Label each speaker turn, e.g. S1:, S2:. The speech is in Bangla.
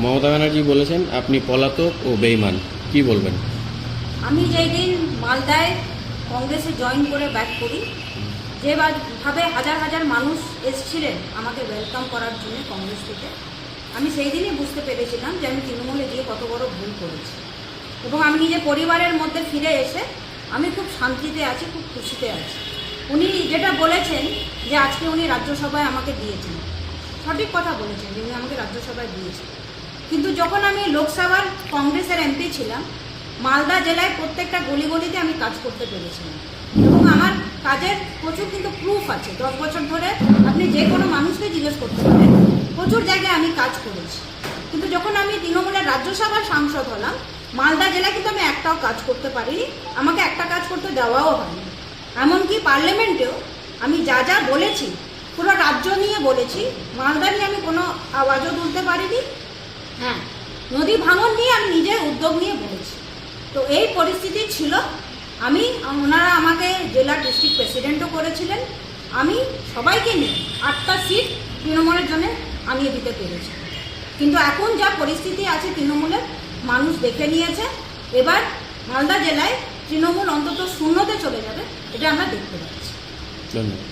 S1: মমতা ব্যানার্জি বলেছেন আপনি পলাতক ও বেঈমান, কি বলবেন?
S2: আমি যেই দিন মালদায় কংগ্রেসে জয়েন করে ব্যাক করি, যেভাবে হাজার হাজার মানুষ এসেছিলেন আমাকে ওয়েলকাম করার জন্য কংগ্রেস থেকে, আমি সেই দিনই বুঝতে পেরেছিলাম যে আমি তৃণমূলে গিয়ে কত বড় ভুল করেছি। এবং আমি নিজের পরিবারের মধ্যে ফিরে এসে আমি খুব শান্তিতে আছি, খুব খুশিতে আছি। উনি যেটা বলেছেন যে আজকে উনি রাজ্যসভায় আমাকে দিয়েছেন, সঠিক কথা বলেছেন যে উনি আমাকে রাজ্যসভায় দিয়েছেন। কিন্তু যখন আমি লোকসভার কংগ্রেসের এমপি ছিলাম, মালদা জেলায় প্রত্যেকটা গলিতে আমি কাজ করতে পেরেছিলাম এবং আমার কাজের প্রচুর কিন্তু প্রুফ আছে। 10 বছর ধরে আপনি যে কোনো মানুষকে জিজ্ঞেস করতে পারেন, প্রচুর জায়গায় আমি কাজ করেছি। কিন্তু যখন আমি তৃণমূলের রাজ্যসভার সাংসদ হলাম, মালদা জেলায় কিন্তু আমি একটাও কাজ করতে পারিনি, আমাকে একটা কাজ করতে দেওয়াও হয়নি। এমনকি পার্লামেন্টেও আমি যা যা বলেছি পুরো রাজ্য নিয়ে বলেছি, মালদা নিয়ে আমি কোনো আওয়াজও তুলতে পারিনি। হ্যাঁ, নদী ভাঙন নিয়ে আমি নিজের উদ্যোগ নিয়ে বলেছি। তো এই পরিস্থিতি ছিল। ওনারা আমাকে জেলা ডিস্ট্রিক্ট প্রেসিডেন্টও করেছিলেন। আমি সবাইকে নিয়ে 8টা সিট তৃণমূলের জন্য আনিয়ে দিতে পেরেছি। কিন্তু এখন যা পরিস্থিতি আছে তৃণমূলের, মানুষ দেখে নিয়েছে। এবার মালদা জেলায় তৃণমূল অন্তত শূন্যতে চলে যাবে, এটা আমরা দেখতে পাচ্ছি।
S1: ধন্যবাদ।